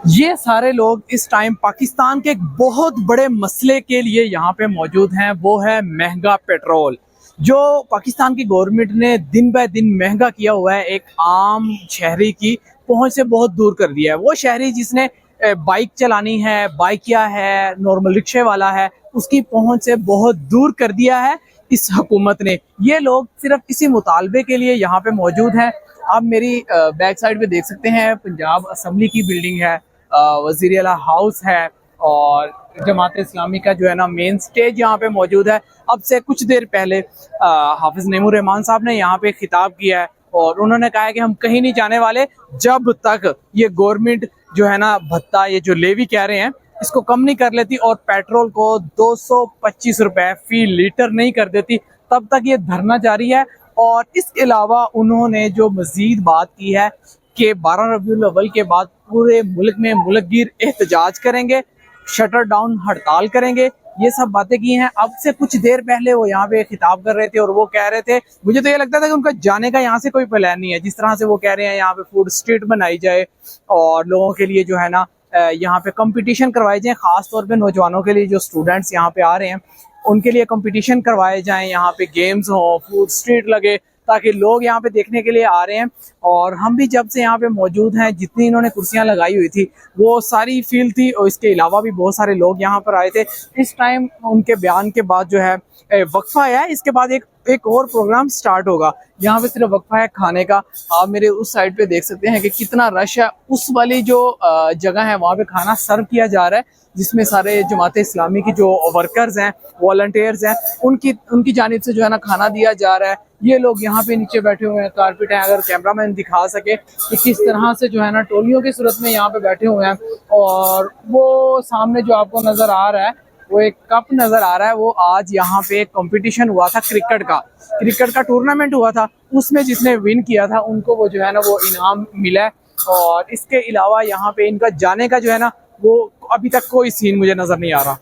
ये सारे लोग इस टाइम पाकिस्तान के एक बहुत बड़े मसले के लिए यहाँ पे मौजूद हैं, वो है महंगा पेट्रोल। जो पाकिस्तान की गवर्नमेंट ने दिन ब दिन महंगा किया हुआ है, एक आम शहरी की पहुंच से बहुत दूर कर दिया है। वो शहरी जिसने बाइक चलानी है, बाइकिया है, नॉर्मल रिक्शे वाला है, उसकी पहुंच से बहुत दूर कर दिया है इस हुकूमत ने। ये लोग सिर्फ इसी मुतालबे के लिए यहाँ पे मौजूद हैं। आप मेरी बैक साइड पे देख सकते हैं, पंजाब असम्बली की बिल्डिंग है, वज़ीर आला हाउस है और जमात इस्लामी का जो है ना मेन स्टेज यहाँ पे मौजूद है। अब से कुछ देर पहले हाफिज नईमुर रहमान साहब ने यहाँ पे खिताब किया है और उन्होंने कहा है कि हम कहीं नहीं जाने वाले जब तक ये गवर्नमेंट जो है ना भत्ता, ये जो लेवी कह रहे हैं, इसको कम नहीं कर लेती और पेट्रोल को 225 रुपए फी लीटर नहीं कर देती, तब तक ये धरना जारी है। और इसके अलावा उन्होंने जो मजीद बात की है कि 12 रबीउल अव्वल के बाद पूरे मुल्क में मुल्कगीर एहतजाज करेंगे, शटर डाउन हड़ताल करेंगे, ये सब बातें की हैं। अब से कुछ देर पहले वो यहाँ पे खिताब कर रहे थे और वो कह रहे थे, मुझे तो ये लगता था कि उनका जाने का यहाँ से कोई प्लान नहीं है। जिस तरह से वो कह रहे हैं यहाँ पे फूड स्ट्रीट बनाई जाए और लोगों के लिए जो है ना यहाँ पे कंपटीशन करवाए जाए, खास तौर पे नौजवानों के लिए जो स्टूडेंट्स यहाँ पे आ रहे हैं उनके लिए कंपटीशन करवाए जाएं, यहाँ पे गेम्स हो, फूड स्ट्रीट लगे, ताकि लोग यहाँ पे देखने के लिए आ रहे हैं। और हम भी जब से यहाँ पे मौजूद हैं, जितनी इन्होंने कुर्सियां लगाई हुई थी वो सारी फील थी और इसके अलावा भी बहुत सारे लोग यहाँ पर आए थे। इस टाइम उनके बयान के बाद जो है वक्फा है, इसके बाद एक और प्रोग्राम स्टार्ट होगा। यहाँ पे सिर्फ वक्फा है खाने का। आप मेरे उस साइड पे देख सकते हैं कि कितना रश है। उस वाली जो जगह है वहाँ पे खाना सर्व किया जा रहा है, जिसमें सारे जमात इस्लामी की जो वर्कर्स हैं, वॉलंटियर्स हैं, उनकी जानिब से जो है ना खाना दिया जा रहा है। ये लोग यहाँ पे नीचे बैठे हुए हैं, कारपेट है, अगर कैमरामैन दिखा सके कि किस तरह से जो है ना टोलियों की सूरत में यहाँ पे बैठे हुए हैं। और वो सामने जो आपको नजर आ रहा है, वो एक कप नजर आ रहा है, वो आज यहाँ पे एक कंपटीशन हुआ था क्रिकेट का टूर्नामेंट हुआ था, उसमें जिसने विन किया था उनको वो जो है ना वो इनाम मिला है। और इसके अलावा यहाँ पे इनका जाने का जो है ना वो अभी तक कोई सीन मुझे नजर नहीं आ रहा।